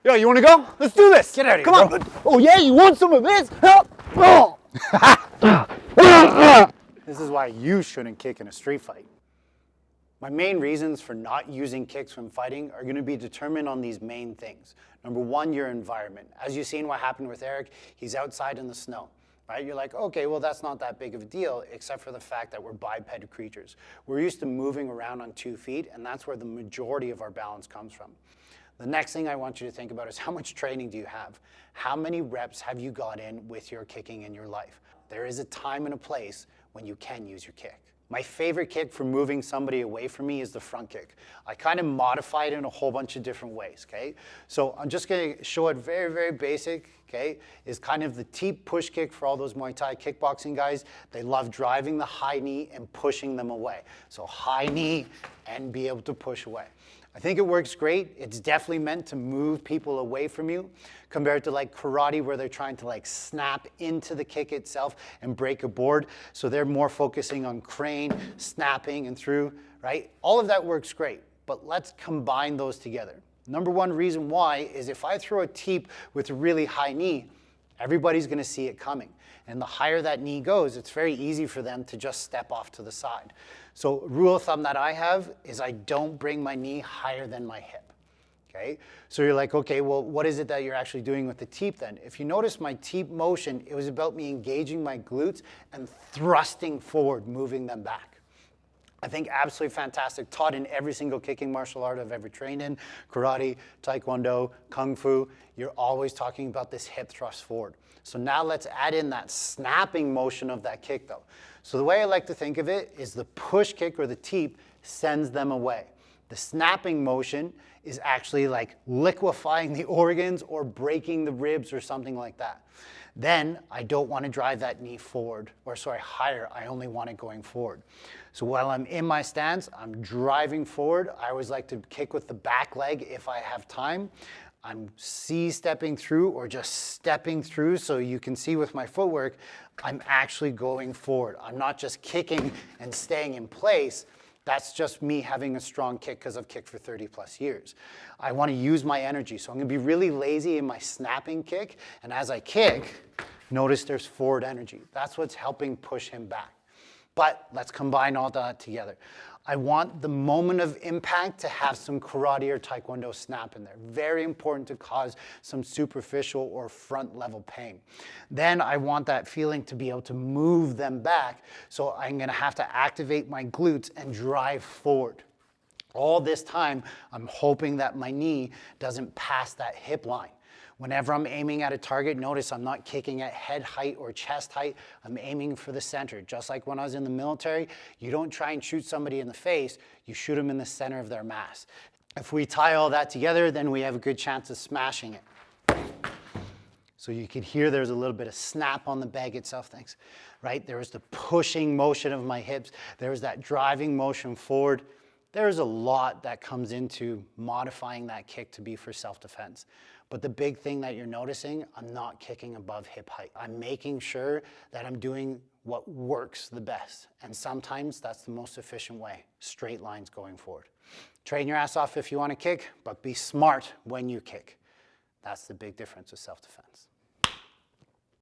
Yo, you want to go? Let's do this. Get out of here, Come bro. on. Oh yeah, you want some of this? Help. Oh. This is why you shouldn't kick in a street fight. My main reasons for not using kicks when fighting are going to be determined on these main things. Number one, your environment. As you've seen what happened with Eric, he's outside in the snow. Right? You're like, okay, well, that's not that big of a deal, except for the fact that we're bipedal creatures. We're used to moving around on 2 feet, and that's where the majority of our balance comes from. The next thing I want you to think about is how much training do you have? How many reps have you got in with your kicking in your life? There is a time and a place when you can use your kick. My favorite kick for moving somebody away from me is the front kick. I kind of modify it in a whole bunch of different ways, okay? So I'm just gonna show it very, very basic, okay? Is kind of the teep push kick for all those Muay Thai kickboxing guys. They love driving the high knee and pushing them away. So high knee and be able to push away. I think it works great. It's definitely meant to move people away from you compared to like karate where they're trying to like snap into the kick itself and break a board. So they're more focusing on crane, snapping and through, right? All of that works great, but let's combine those together. Number one reason why is if I throw a teep with a really high knee, everybody's gonna see it coming. And the higher that knee goes, it's very easy for them to just step off to the side. So rule of thumb that I have is I don't bring my knee higher than my hip, okay? So you're like, okay, well, what is it that you're actually doing with the teep then? If you notice my teep motion, it was about me engaging my glutes and thrusting forward, moving them back. I think absolutely fantastic, taught in every single kicking martial art I've ever trained in, karate, taekwondo, kung fu, you're always talking about this hip thrust forward. So now let's add in that snapping motion of that kick though. So the way I like to think of it is the push kick or the teep sends them away. The snapping motion is actually like liquefying the organs or breaking the ribs or something like that. Then I don't want to drive that knee forward, or sorry, higher. I only want it going forward. So while I'm in my stance, I'm driving forward. I always like to kick with the back leg if I have time. I'm C-stepping through or just stepping through, so you can see with my footwork, I'm actually going forward. I'm not just kicking and staying in place. That's just me having a strong kick because I've kicked for 30 plus years. I want to use my energy, so I'm going to be really lazy in my snapping kick, and as I kick, notice there's forward energy. That's what's helping push him back. But let's combine all that together. I want the moment of impact to have some karate or taekwondo snap in there. Very important to cause some superficial or front level pain. Then I want that feeling to be able to move them back. So I'm gonna have to activate my glutes and drive forward. All this time, I'm hoping that my knee doesn't pass that hip line. Whenever I'm aiming at a target, notice I'm not kicking at head height or chest height. I'm aiming for the center. Just like when I was in the military, you don't try and shoot somebody in the face, you shoot them in the center of their mass. If we tie all that together, then we have a good chance of smashing it. So you can hear there's a little bit of snap on the bag itself, thanks, right? There was the pushing motion of my hips. There was that driving motion forward. There's a lot that comes into modifying that kick to be for self-defense. But the big thing that you're noticing, I'm not kicking above hip height. I'm making sure that I'm doing what works the best. And sometimes that's the most efficient way, straight lines going forward. Train your ass off if you want to kick, but be smart when you kick. That's the big difference with self-defense.